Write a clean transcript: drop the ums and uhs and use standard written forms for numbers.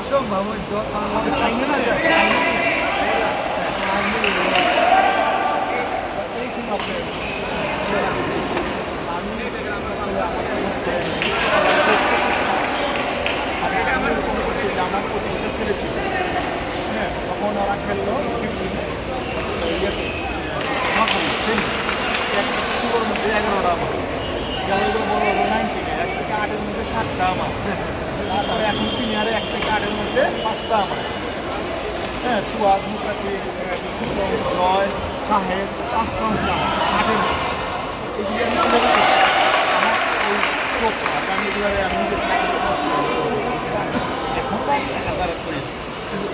অসম্ভব খাইনে না যায় আমার প্রতিষ্ঠা ছেলে ছিল হ্যাঁ তখন ওরা খেললো শুরুর মধ্যে 11টা আমার গেল বড় হলো 19 1 থেকে 8-এর মধ্যে 7টা আমার তারপরে এখন সিনিয়রে 1 থেকে 8-এর মধ্যে 5টা আমার হ্যাঁ সুয়াদ মুখাতি জয় সাহেব 5টা হচ্ছে 8-এর এগুলি আমার ওই চোখ আমি এগুলো আমি এখন তো আমি 1000 করি কিন্তু